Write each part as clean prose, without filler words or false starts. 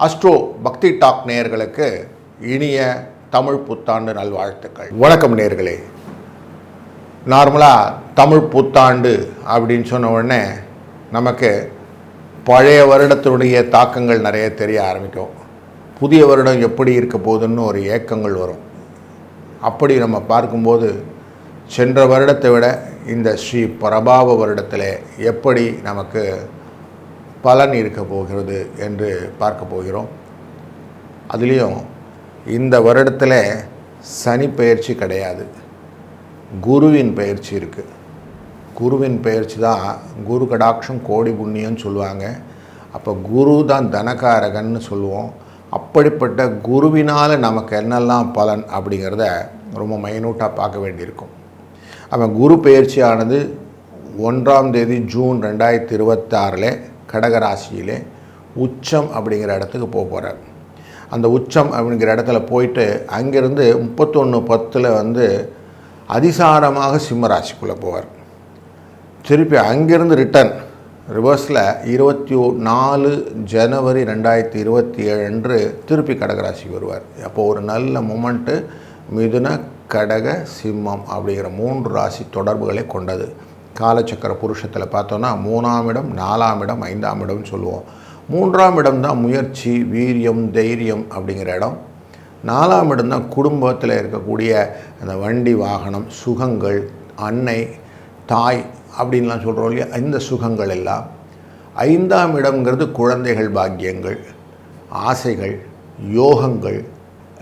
Astro பக்தி talk நேயர்களுக்கு இனிய தமிழ் புத்தாண்டு நல்வாழ்த்துக்கள். வணக்கம் நேயர்களே. நார்மலாக தமிழ் புத்தாண்டு அப்படின்னு சொன்ன உடனே நமக்கு பழைய வருடத்தினுடைய தாக்கங்கள் நிறைய தெரிய ஆரம்பிக்கும். புதிய வருடம் எப்படி இருக்க போகுதுன்னு ஒரு ஏக்கங்கள் வரும். அப்படி நம்ம பார்க்கும்போது சென்ற வருடத்தை விட இந்த ஸ்ரீ பிரபாவ வருடத்தில் எப்படி நமக்கு பலன் இருக்க போகிறது என்று பார்க்க போகிறோம். அதுலேயும் இந்த வருடத்தில் சனி பெயர்ச்சி கிடையாது, குருவின் பெயர்ச்சி இருக்குது. குருவின் பெயர்ச்சி தான் குரு கடாட்சம் கோடி புண்ணியம்னு சொல்லுவாங்க. அப்போ குரு தான் தனகாரகன்னு சொல்லுவோம். அப்படிப்பட்ட குருவினால் நமக்கு என்னெல்லாம் பலன் அப்படிங்கிறத ரொம்ப மைனூட்டாக பார்க்க வேண்டியிருக்கும். அவன் குரு பெயர்ச்சியானது 1ஆம் தேதி ஜூன் 2026 கடகராசியிலே உச்சம் அப்படிங்கிற இடத்துக்கு போகிறார். அந்த உச்சம் அப்படிங்கிற இடத்துல போயிட்டு அங்கேருந்து 31/10 அதிசாரமாக சிம்ம ராசிக்குள்ளே போவார். திருப்பி அங்கேருந்து ரிட்டர்ன் ரிவர்ஸில் 24 ஜனவரி 2027 அன்று திருப்பி கடகராசிக்கு வருவார். அப்போது ஒரு நல்ல மொமெண்ட்டு மிதுன கடக சிம்மம் அப்படிங்கிற 3 ராசி தொடர்புகளை கொண்டது. காலச்சக்கர புருஷத்தில் பார்த்தோன்னா 3ஆம் இடம், 4ஆம் இடம், 5ஆம் இடம்னு சொல்லுவோம். 3ஆம் இடம் தான் முயற்சி, வீரியம், தைரியம் அப்படிங்கிற இடம். 4ஆம் இடம் தான் குடும்பத்தில் இருக்கக்கூடிய அந்த வண்டி வாகனம், சுகங்கள், அன்னை, தாய் அப்படின்லாம் சொல்கிறோம் இல்லையா, இந்த சுகங்கள் எல்லாம். 5ஆம் இடம்ங்கிறது குழந்தைகள், பாக்கியங்கள், ஆசைகள், யோகங்கள்,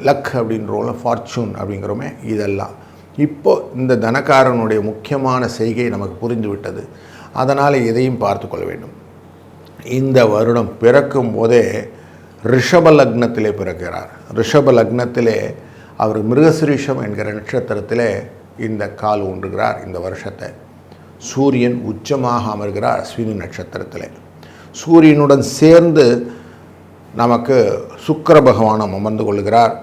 லக் அப்படின்றோம்ல, ஃபார்ச்சூன் அப்படிங்கிறோமே, இதெல்லாம். இப்போ இந்த தனக்காரனுடைய முக்கியமான செய்கை நமக்கு புரிந்து விட்டது. அதனால் இதையும் பார்த்து கொள்ள வேண்டும். இந்த வருடம் பிறக்கும் போதே ரிஷப லக்னத்திலே பிறக்கிறார். ரிஷப லக்னத்திலே அவர் மிருகசிரீஷம் என்கிற நட்சத்திரத்திலே இந்த கால் ஊன்றுகிறார். இந்த வருஷத்தை சூரியன் உச்சமாக அமர்கிறார் அஸ்வினி நட்சத்திரத்தில். சூரியனுடன் சேர்ந்து நமக்கு சுக்கிர பகவானும் அமர்ந்து கொள்கிறார்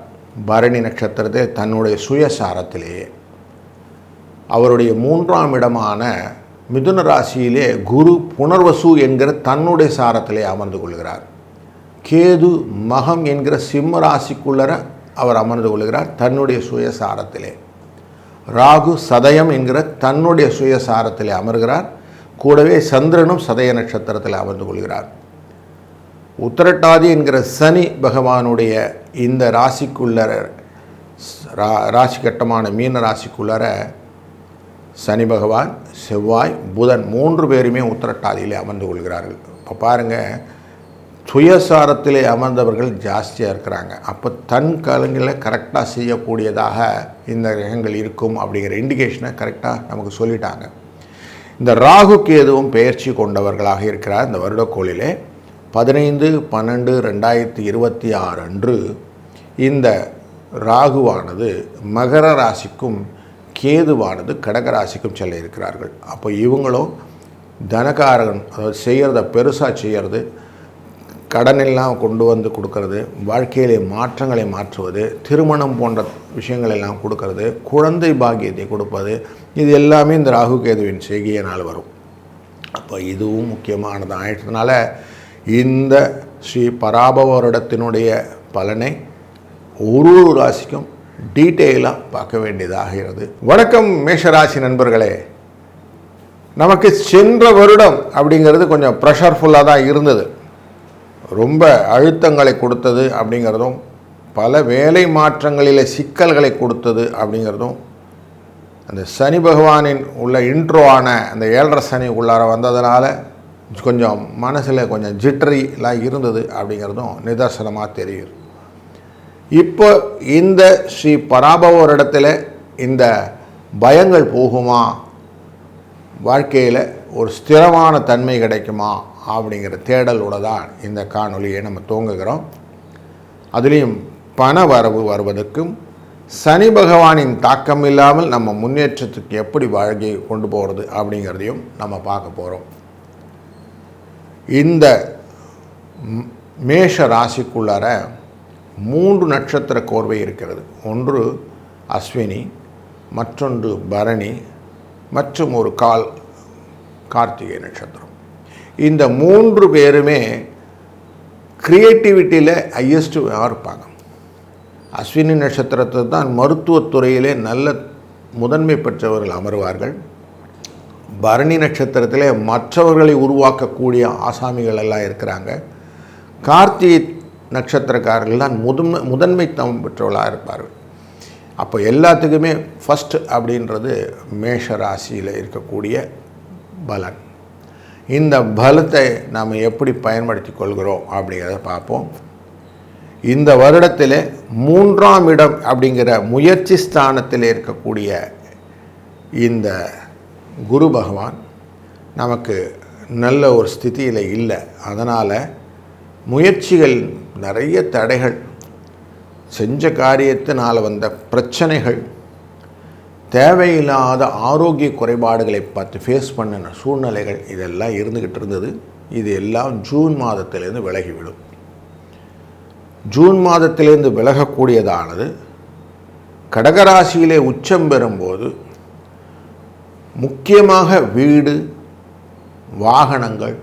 பரணி நட்சத்திரத்தை தன்னுடைய சுயசாரத்திலேயே. அவருடைய 3ஆம் இடமான மிதுன ராசியிலே குரு புனர்வசு என்கிற தன்னுடைய சாரத்திலே அமர்ந்து கொள்கிறார். கேது மகம் என்கிற சிம்ம ராசிக்குள்ளர அவர் அமர்ந்து கொள்கிறார் தன்னுடைய சுயசாரத்திலே. ராகு சதயம் என்கிற தன்னுடைய சுயசாரத்திலே அமர்கிறார். கூடவே சந்திரனும் சதய நட்சத்திரத்தில் அமர்ந்து கொள்கிறார். உத்திரட்டாதி என்கிற சனி பகவானுடைய இந்த ராசிக்குள்ளர ராசி கட்டமான மீன ராசிக்குள்ளர சனி பகவான், செவ்வாய், புதன் 3 பேருமே உத்திரட்டாதியிலே அமர்ந்து கொள்கிறார்கள். இப்போ பாருங்கள், சுயசாரத்திலே அமர்ந்தவர்கள் ஜாஸ்தியாக இருக்கிறாங்க. அப்போ தன் காலங்களில் கரெக்டாக செய்யக்கூடியதாக இந்த கிரகங்கள் இருக்கும் அப்படிங்கிற இண்டிகேஷனை கரெக்டாக நமக்கு சொல்லிட்டாங்க. இந்த ராகு கேதுவும் பெயர்ச்சி கொண்டவர்களாக இருக்கிறார். இந்த வருடக்கோளிலே 15/12/2026 அன்று இந்த ராகுவானது மகர ராசிக்கும் கேதுவானது கடகராசிக்கும் செல்ல இருக்கிறார்கள். அப்போ இவங்களும் தனகாரகன், அதாவது செய்கிறத பெருசாக செய்கிறது, கடனெல்லாம் கொண்டு வந்து கொடுக்கறது, வாழ்க்கையிலே மாற்றங்களை மாற்றுவது, திருமணம் போன்ற விஷயங்களெல்லாம் கொடுக்கறது, குழந்தை பாக்கியத்தை கொடுப்பது, இது எல்லாமே இந்த ராகு கேதுவின் செய்கையினால் வரும். அப்போ இதுவும் முக்கியமானது ஆயிட்டதுனால இந்த ஸ்ரீ பராபவ வருடத்தினுடைய பலனை ஒரு ராசிக்கும் டீட்டெயிலாக பார்க்க வேண்டியதாகிறது. வணக்கம் மேஷராசி நண்பர்களே. நமக்கு சென்ற வருடம் அப்படிங்கிறது கொஞ்சம் ப்ரெஷர்ஃபுல்லாக தான் இருந்தது. ரொம்ப அழுத்தங்களை கொடுத்தது அப்படிங்கிறதும், பல வேலை மாற்றங்களில் சிக்கல்களை கொடுத்தது அப்படிங்கிறதும், அந்த சனி பகவானின் உள்ள இன்ட்ரோவான அந்த 7.5 சனி உள்ளார வந்ததுனால கொஞ்சம் மனசில் கொஞ்சம் ஜிட்டரிலாம் இருந்தது அப்படிங்கிறதும் நிதர்சனமாக தெரியுது. இப்போ இந்த ஸ்ரீ பராபவ இடத்துல இந்த பயங்கள் போகுமா, வாழ்க்கையில் ஒரு ஸ்திரமான தன்மை கிடைக்குமா அப்படிங்கிற தேடலோடு தான் இந்த காணொலியை நம்ம துவங்குகிறோம். அதுலேயும் பண வரவு வருவதற்கும் சனி பகவானின் தாக்கம் இல்லாமல் நம்ம முன்னேற்றத்துக்கு எப்படி வாழ்க்கையை கொண்டு போகிறது அப்படிங்கிறதையும் நம்ம பார்க்க போகிறோம். இந்த மேஷ ராசிக்குள்ளார 3 நட்சத்திர கோர்வை இருக்கிறது. ஒன்று அஸ்வினி, மற்றொன்று பரணி, மற்றும் ஒரு கார்த்திகை நட்சத்திரம். இந்த 3 பேருமே க்ரியேட்டிவிட்டியில் ஹையஸ்ட்டு இருப்பாங்க. அஸ்வினி நட்சத்திரத்தை தான் மருத்துவத்துறையிலே நல்ல முதன்மை பெற்றவர்கள் அமர்வார்கள். பரணி நட்சத்திரத்திலே மற்றவர்களை உருவாக்கக்கூடிய ஆசாமிகள் எல்லாம் இருக்கிறாங்க. கார்த்திகை நட்சத்திரக்காரர்கள் தான் முதன்மை தம் பெற்றவர்களாக இருப்பார்கள். அப்போ எல்லாத்துக்குமே ஃபஸ்ட் அப்படின்றது மேஷ ராசியில் இருக்கக்கூடிய பலன். இந்த பலத்தை நாம் எப்படி பயன்படுத்தி கொள்கிறோம் அப்படிங்கிறத பார்ப்போம். இந்த வருடத்தில் 3ஆம் இடம் அப்படிங்கிற முயற்சி ஸ்தானத்தில் இருக்கக்கூடிய இந்த குரு பகவான் நமக்கு நல்ல ஒரு ஸ்திதியில் இல்லை. அதனால் முயற்சிகள் நிறைய தடைகள், செஞ்ச காரியத்தினால் வந்த பிரச்சனைகள், தேவையில்லாத ஆரோக்கிய குறைபாடுகளை பார்த்து ஃபேஸ் பண்ணின சூழ்நிலைகள் இதெல்லாம் இருந்துக்கிட்டு இருந்தது. இது எல்லாம் ஜூன் மாதத்திலேருந்து விலகிவிடும். ஜூன் மாதத்திலேருந்து விலகக்கூடியதானது கடகராசியிலே உச்சம் பெறும்போது முக்கியமாக வீடு, வாகனங்கள்,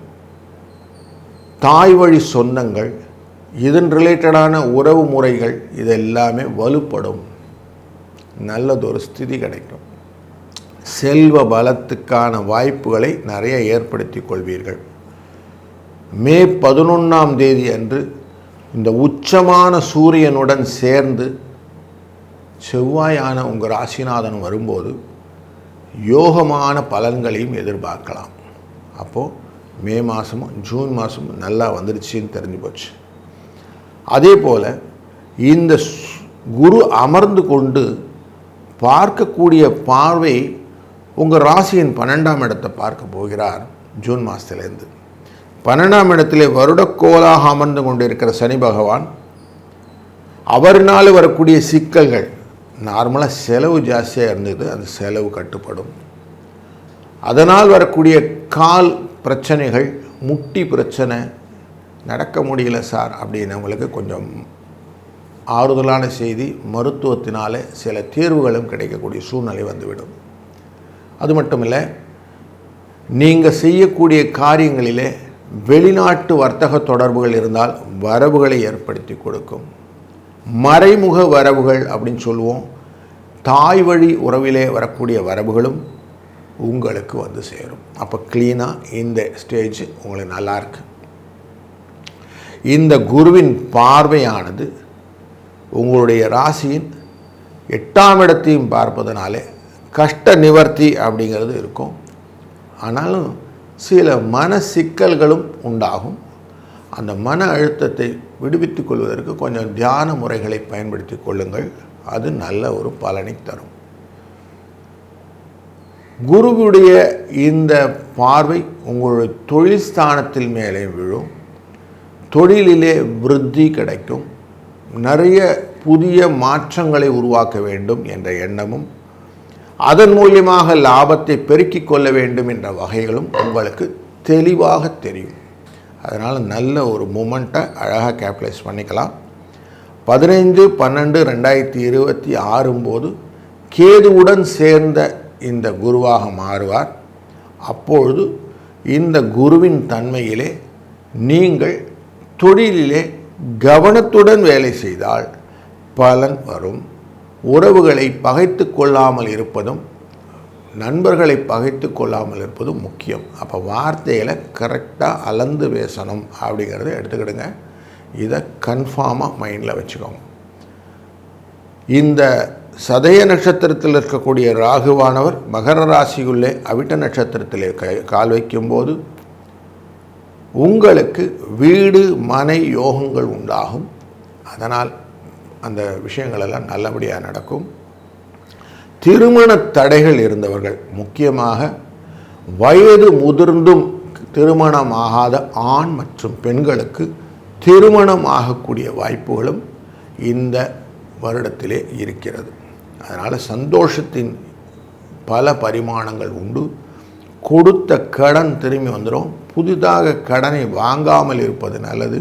தாய் வழி சொந்தங்கள், இதன் ரிலேட்டடான உறவு முறைகள் இதெல்லாமே வலுப்படும். நல்லதொரு ஸ்திதி கிடைக்கும். செல்வ பலத்துக்கான வாய்ப்புகளை நிறைய ஏற்படுத்தி கொள்வீர்கள். மே 11ஆம் தேதி அன்று இந்த உச்சமான சூரியனுடன் சேர்ந்து செவ்வாயான உங்கள் ராசிநாதன் வரும்போது யோகமான பலன்களையும் எதிர்பார்க்கலாம். அப்போது மே மாதமும் ஜூன் மாதமும் நல்லா வந்துடுச்சின்னு தெரிஞ்சு போச்சு. அதே போல் இந்த குரு அமர்ந்து கொண்டு பார்க்கக்கூடிய பார்வை உங்கள் ராசியின் 12ஆம் இடத்தை பார்க்க போகிறார். ஜூன் மாதத்துலேருந்து 12ஆம் இடத்திலே வருடக்கோளாக அமர்ந்து கொண்டு இருக்கிற சனி பகவான், அவர்னால் வரக்கூடிய சிக்கல்கள், நார்மலாக செலவு ஜாஸ்தியாக இருந்தது, அந்த செலவு கட்டுப்படும். அதனால் வரக்கூடிய கால் பிரச்சனைகள், முட்டி பிரச்சனை, நடக்க முடியல சார் அப்படின்னவங்களுக்கு கொஞ்சம் ஆறுதலான செய்தி, மருத்துவத்தினாலே சில தீர்வுகளும் கிடைக்கக்கூடிய சூழ்நிலை வந்துவிடும். அது மட்டும் இல்லை, நீங்கள் செய்யக்கூடிய காரியங்களிலே வெளிநாட்டு வர்த்தக தொடர்புகள் இருந்தால் வரவுகளை ஏற்படுத்தி கொடுக்கும். மறைமுக வரவுகள் அப்படின்னு சொல்லுவோம். தாய் வழி உறவிலே வரக்கூடிய வரவுகளும் உங்களுக்கு வந்து சேரும். அப்போ க்ளீனாக இந்த ஸ்டேஜ் உங்களுக்கு நல்லாயிருக்கு. இந்த குருவின் பார்வையானது உங்களுடைய ராசியின் 8ஆம் இடத்தையும் பார்ப்பதனாலே கஷ்ட நிவர்த்தி அப்படிங்கிறது இருக்கும். ஆனாலும் சில மன சிக்கல்களும் உண்டாகும். அந்த மன அழுத்தத்தை விடுவித்துக் கொள்வதற்கு கொஞ்சம் தியான முறைகளை பயன்படுத்தி கொள்ளுங்கள். அது நல்ல ஒரு பலனை தரும். குருவுடைய இந்த பார்வை உங்களுடைய தொழில் ஸ்தானத்தில் மேலே விழும். தொழிலிலே விருத்தி கிடைக்கும். நிறைய புதிய மாற்றங்களை உருவாக்க வேண்டும் என்ற எண்ணமும், அதன் மூலியமாக லாபத்தை பெருக்கிக் கொள்ள வேண்டும் என்ற வகைகளும் உங்களுக்கு தெளிவாக தெரியும். அதனால் நல்ல ஒரு மூமெண்ட்டை அழகாக கேப்டலைஸ் பண்ணிக்கலாம். 15/12/2026 போது கேதுவுடன் சேர்ந்த இந்த குருவாக மாறுவார். அப்பொழுது இந்த குருவின் தன்மையிலே நீங்கள் தொழிலிலே கவனத்துடன் வேலை செய்தால் பலன் வரும். உறவுகளை பகைத்து கொள்ளாமல் இருப்பதும், நண்பர்களை பகைத்து கொள்ளாமல் இருப்பதும் முக்கியம். அப்போ வார்த்தையில் கரெக்டாக அளந்து பேசணும் அப்படிங்கிறத எடுத்துக்கிடுங்க. இதை கன்ஃபார்மாக மைண்டில் வச்சுக்கோங்க. இந்த சதய நட்சத்திரத்தில் இருக்கக்கூடிய ராகுவானவர் மகர ராசியுள்ளே அவிட்ட நட்சத்திரத்திலே கால் வைக்கும்போது உங்களுக்கு வீடு மனை யோகங்கள் உண்டாகும். அதனால் அந்த விஷயங்களெல்லாம் நல்லபடியாக நடக்கும். திருமண தடைகள் இருந்தவர்கள், முக்கியமாக வயது முதிர்ந்தும் திருமணமாகாத ஆண் மற்றும் பெண்களுக்கு திருமணம் ஆகக்கூடிய வாய்ப்புகளும் இந்த வருடத்திலே இருக்கிறது. அதனால் சந்தோஷத்தின் பல பரிமாணங்கள் உண்டு. கொடுத்த கடன் திரும்பி வந்துடும். புதிதாக கடனை வாங்காமல் இருப்பது நல்லது.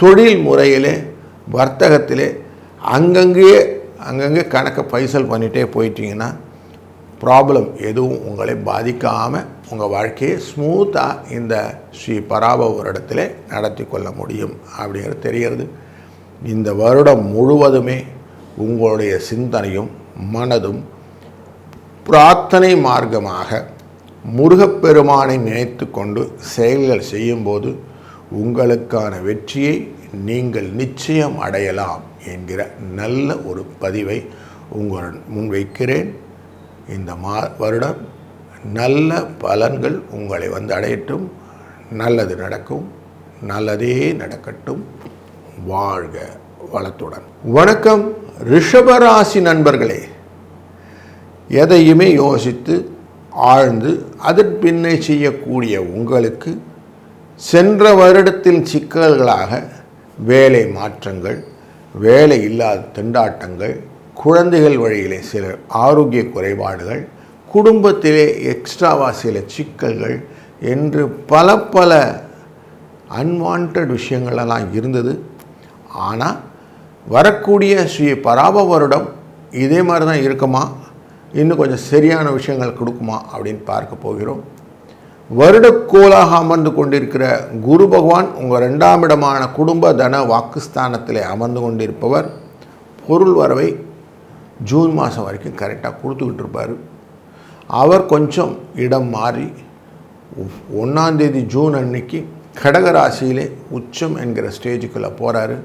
தொழில் முறையிலே, வர்த்தகத்திலே அங்கங்கே கணக்கை பைசல் பண்ணிகிட்டே போயிட்டீங்கன்னா ப்ராப்ளம் எதுவும் உங்களை பாதிக்காமல் உங்கள் வாழ்க்கையை ஸ்மூத்தாக இந்த ஸ்ரீ பராபவ வருடத்தில் நடத்தி கொள்ள முடியும் அப்படிங்கிறது தெரிகிறது. இந்த வருடம் முழுவதுமே உங்களுடைய சிந்தனையும் மனதும் பிரார்த்தனை மார்க்கமாக முருகப்பெருமானை நினைத்து கொண்டு செயல்கள் செய்யும்போது உங்களுக்கான வெற்றியை நீங்கள் நிச்சயம் அடையலாம் என்கிற நல்ல ஒரு பதிவை உங்களுடன் முன்வைக்கிறேன். இந்த வருடம் நல்ல பலன்கள் உங்களை வந்து அடையட்டும். நல்லது நடக்கும், நல்லதே நடக்கட்டும். வாழ்க வளத்துடன். வணக்கம் ரிஷபராசி நண்பர்களே. எதையுமே யோசித்து ஆழ்ந்து அதன் பின்னே செய்யக்கூடிய உங்களுக்கு சென்ற வருடத்தில் சிக்கல்களாக வேலை மாற்றங்கள், வேலை இல்லாத திண்டாட்டங்கள், குழந்தைகள் வழியிலே சில ஆரோக்கிய குறைபாடுகள், குடும்பத்திலே எக்ஸ்ட்ராவா சில சிக்கல்கள் என்று பல அன்வான்ட் விஷயங்களெல்லாம் இருந்தது. ஆனால் வரக்கூடிய ஸ்ரீ பராபவ வருடம் இதே மாதிரி தான் இருக்குமா, இன்னும் கொஞ்சம் சரியான விஷயங்கள் கொடுக்குமா அப்படின்னு பார்க்க போகிறோம். வருடக்கோளாக அமர்ந்து கொண்டிருக்கிற குரு பகவான் உங்கள் 2ஆம் இடமான குடும்ப தன வாக்குஸ்தானத்தில் அமர்ந்து கொண்டிருப்பவர் பொருள் வரவை ஜூன் மாதம் வரைக்கும் கரெக்டாக கொடுத்துக்கிட்டு இருப்பார். அவர் கொஞ்சம் இடம் மாறி 1ஆம் தேதி ஜூன் அன்னைக்கு கடகராசியிலே உச்சம் என்கிற ஸ்டேஜுக்குள்ளே போகிறாரு.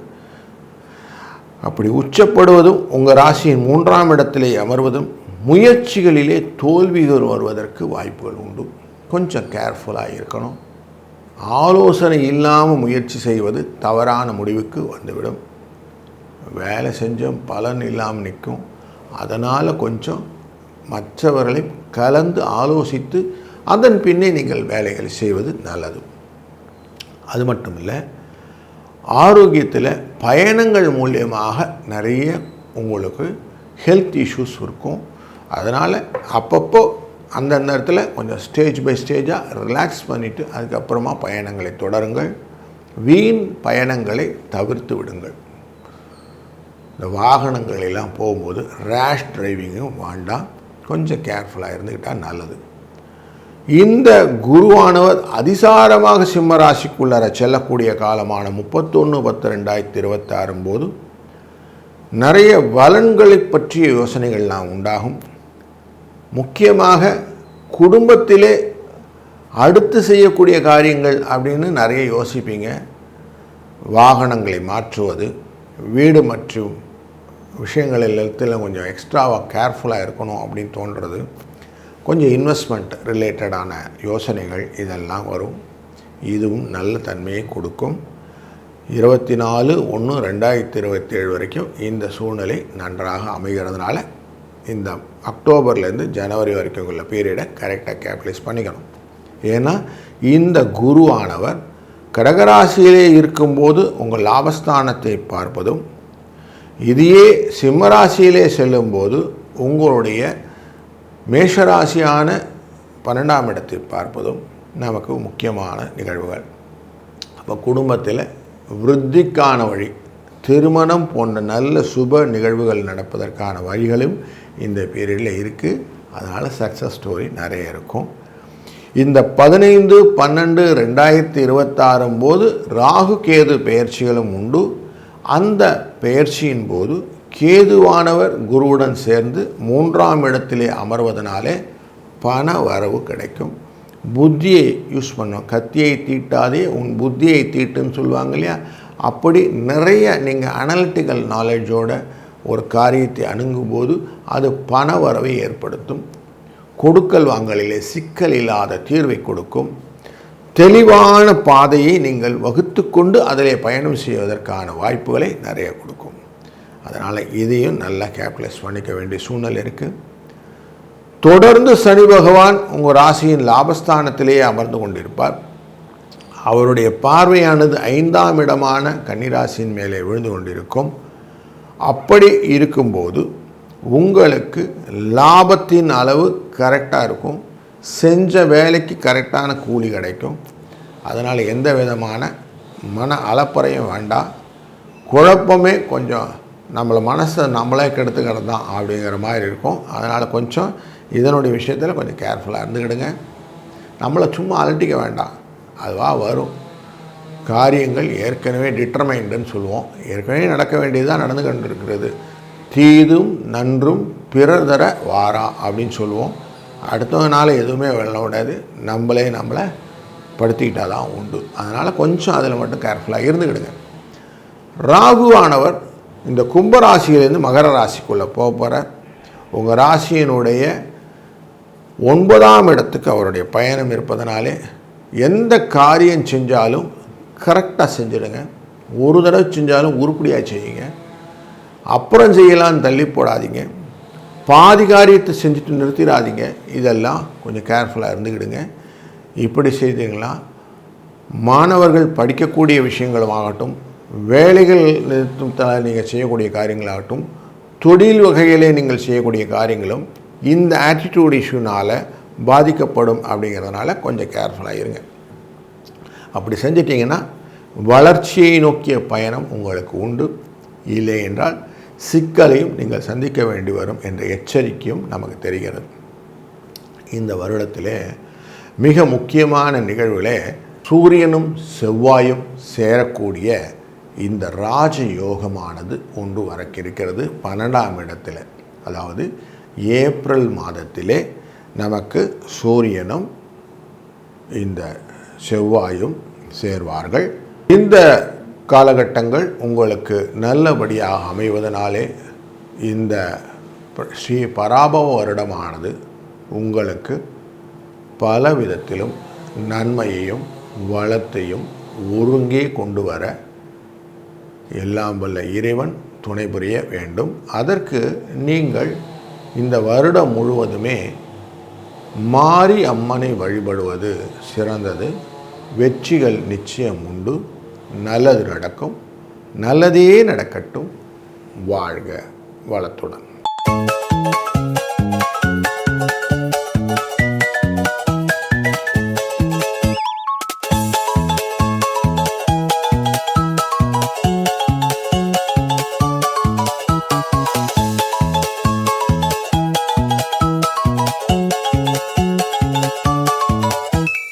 அப்படி உச்சப்படுவதும் உங்கள் ராசியின் 3ஆம் இடத்திலே அமர்வதும் முயற்சிகளிலே தோல்விகள் வருவதற்கு வாய்ப்புகள் உண்டு. கொஞ்சம் கேர்ஃபுல்லாக இருக்கணும். ஆலோசனை இல்லாமல் முயற்சி செய்வது தவறான முடிவுக்கு வந்துவிடும். வேலை செஞ்சும் பலன் இல்லாமல் நிற்கும். அதனால் கொஞ்சம் மற்றவர்களை கலந்து ஆலோசித்து அதன் பின்னே நீங்கள் வேலைகளை செய்வது நல்லது. அது மட்டும் இல்லை, ஆரோக்கியத்தில் பயணங்கள் மூலியமாக நிறைய உங்களுக்கு ஹெல்த் இஷ்யூஸ் இருக்கும். அதனால் அப்பப்போ அந்தந்த இடத்துல கொஞ்சம் ஸ்டேஜ் பை ஸ்டேஜாக ரிலாக்ஸ் பண்ணிவிட்டு அதுக்கப்புறமா பயணங்களை தொடருங்கள். வீண் பயணங்களை தவிர்த்து விடுங்கள். இந்த வாகனங்களெல்லாம் போகும்போது ரேஷ் டிரைவிங்கும் வேண்டாம். கொஞ்சம் கேர்ஃபுல்லாக இருந்துக்கிட்டால் நல்லது. இந்த குருவானவர் அதிசாரமாக சிம்ம ராசிக்குள்ளர செல்லக்கூடிய காலமான 31/10/2026 போது நிறைய பலன்களை பற்றிய யோசனைகள்லாம் உண்டாகும். முக்கியமாக குடும்பத்திலே அடுத்து செய்யக்கூடிய காரியங்கள் அப்படின்னு நிறைய யோசிப்பீங்க. வாகனங்களை மாற்றுவது, வீடு மற்றும் விஷயங்கள் எல்லாத்திலும் கொஞ்சம் எக்ஸ்ட்ராவாக கேர்ஃபுல்லாக இருக்கணும் அப்படின்னு தோன்றுறது. கொஞ்சம் இன்வெஸ்ட்மெண்ட் ரிலேட்டடான யோசனைகள் இதெல்லாம் வரும். இதுவும் நல்ல தன்மையை கொடுக்கும். 24/1/2027 வரைக்கும் இந்த சூழ்நிலை நன்றாக அமைகிறதுனால இந்த அக்டோபர்லேருந்து ஜனவரி வரைக்கும் உள்ள பீரியடை கரெக்டாக கேபிட்டலைஸ் பண்ணிக்கணும். ஏன்னா இந்த குருவானவர் கடகராசியிலே இருக்கும்போது உங்கள் லாபஸ்தானத்தை பார்ப்பதும், இதையே சிம்மராசியிலே செல்லும்போது உங்களுடைய மேஷராசியான 12ஆம் இடத்தை பார்ப்பதும் நமக்கு முக்கியமான நிகழ்வுகள். அப்போ குடும்பத்தில் விருத்திக்கான வழி, திருமணம் போன்ற நல்ல சுப நிகழ்வுகள் நடப்பதற்கான வழிகளும் இந்த பீரியடில் இருக்குது. அதனால் சக்ஸஸ் ஸ்டோரி நிறைய இருக்கும். இந்த 15/12/2026 போது ராகு கேது பெயர்ச்சிகளும் உண்டு. அந்த பெயர்ச்சியின் போது கேதுவானவர் குருவுடன் சேர்ந்து 3ஆம் இடத்திலே அமர்வதனாலே பண வரவு கிடைக்கும். புத்தியை யூஸ் பண்ணோம். கத்தியை தீட்டாதே உன் புத்தியை தீட்டுன்னு சொல்லுவாங்க இல்லையா? அப்படி நிறைய நீங்கள் அனலிட்டிக்கல் நாலேஜோட ஒரு காரியத்தை அணுகும்போது அது பண வரவை ஏற்படுத்தும். கொடுக்கல் வாங்கலிலே சிக்கல் இல்லாத தீர்வை கொடுக்கும். தெளிவான பாதையை நீங்கள் வகுத்து கொண்டு அதிலே பயணம் செய்வதற்கான வாய்ப்புகளை நிறைய கொடுக்கும். அதனால் இதையும் நல்லா கேபிட்டலைஸ் பண்ணிக்க வேண்டிய சூழ்நிலை இருக்குது. தொடர்ந்து சனி பகவான் உங்கள் ராசியின் லாபஸ்தானத்திலேயே அமர்ந்து கொண்டிருப்பார். அவருடைய பார்வையானது 5ஆம் இடமான கன்னிராசியின் மேலே விழுந்து கொண்டிருக்கும். அப்படி இருக்கும்போது உங்களுக்கு லாபத்தின் அளவு கரெக்டாக இருக்கும். செஞ்ச வேலைக்கு கரெக்டான கூலி கிடைக்கும். அதனால் எந்த விதமான மன அலப்பறையும் வேண்டாம். குழப்பமே கொஞ்சம் நம்மளை மனசை நம்மளே கெடுத்துக்கிறது தான் அப்படிங்கிற மாதிரி இருக்கும். அதனால் கொஞ்சம் இதனுடைய விஷயத்தில் கொஞ்சம் கேர்ஃபுல்லாக இருந்துக்கிடுங்க. நம்மளை சும்மா அலட்டிக்க வேண்டாம், அதுவாக வரும். காரியங்கள் ஏற்கனவே டிட்டர்மைண்டுன்னு சொல்லுவோம். ஏற்கனவே நடக்க வேண்டியதுதான் நடந்து கொண்டிருக்கிறது. தீதும் நன்றும் பிறர் தர வாரா அப்படின்னு சொல்லுவோம். அடுத்தவனால எதுவுமே வெல்ல விடாது, நம்மளை படுத்திக்கிட்டால் தான் உண்டு. அதனால் கொஞ்சம் அதில் மட்டும் கேர்ஃபுல்லாக இருந்துக்கிடுங்க. ராகுவானவர் இந்த கும்பராசியிலேருந்து மகர ராசிக்குள்ளே போகிற உங்கள் ராசியினுடைய 9ஆம் இடத்துக்கு அவருடைய பயணம் இருப்பதனாலே எந்த காரியம் செஞ்சாலும் கரெக்டாக செஞ்சுடுங்க. ஒரு தடவை செஞ்சாலும் உருப்படியாக செய்யுங்க. அப்புறம் செய்யலான்னு தள்ளி போடாதீங்க. பாதி காரியத்தை செஞ்சுட்டு நிறுத்திடாதீங்க. இதெல்லாம் கொஞ்சம் கேர்ஃபுல்லாக இருந்துக்கிடுங்க. இப்படி செய்தீங்களா மாணவர்கள் படிக்கக்கூடிய விஷயங்களும் ஆகட்டும், வேலைகள் நீங்கள் செய்யக்கூடிய காரியங்களாகட்டும், தொழில் வகையிலே நீங்கள் செய்யக்கூடிய காரியங்களும் இந்த ஆட்டிடியூட் இஷ்யூனால் பாதிக்கப்படும். அப்படிங்கிறதுனால கொஞ்சம் கேர்ஃபுல்லாக இருங்க. அப்படி செஞ்சிட்டிங்கன்னா வளர்ச்சியை நோக்கிய பயணம் உங்களுக்கு உண்டு. இல்லை என்றால் சிக்கலையும் நீங்கள் சந்திக்க வேண்டி வரும் என்ற எச்சரிக்கையும் நமக்கு தெரிகிறது. இந்த வருடத்திலே மிக முக்கியமான நிகழ்வுகளே சூரியனும் செவ்வாயும் சேரக்கூடிய இந்த ராஜயோகமானது ஒன்று வரக்கிருக்கிறது 12ஆம் இடத்தில். அதாவது ஏப்ரல் மாதத்திலே நமக்கு சூரியனும் இந்த செவ்வாயும் சேர்வார்கள். இந்த காலகட்டங்கள் உங்களுக்கு நல்லபடியாக அமைவதனாலே இந்த ஸ்ரீ பராபவ வருடமானது உங்களுக்கு பல விதத்திலும் நன்மையையும் வளத்தையும் ஒருங்கே கொண்டு வர எல்லாம் வல்ல இறைவன் துணை புரிய வேண்டும். அதற்கு நீங்கள் இந்த வருடம் முழுவதுமே மாரி அம்மனை வழிபடுவது சிறந்தது. வெற்றிகள் நிச்சயம் உண்டு. நல்லது நடக்கும். நல்லதே நடக்கட்டும். வாழ்க வளத்துடன்.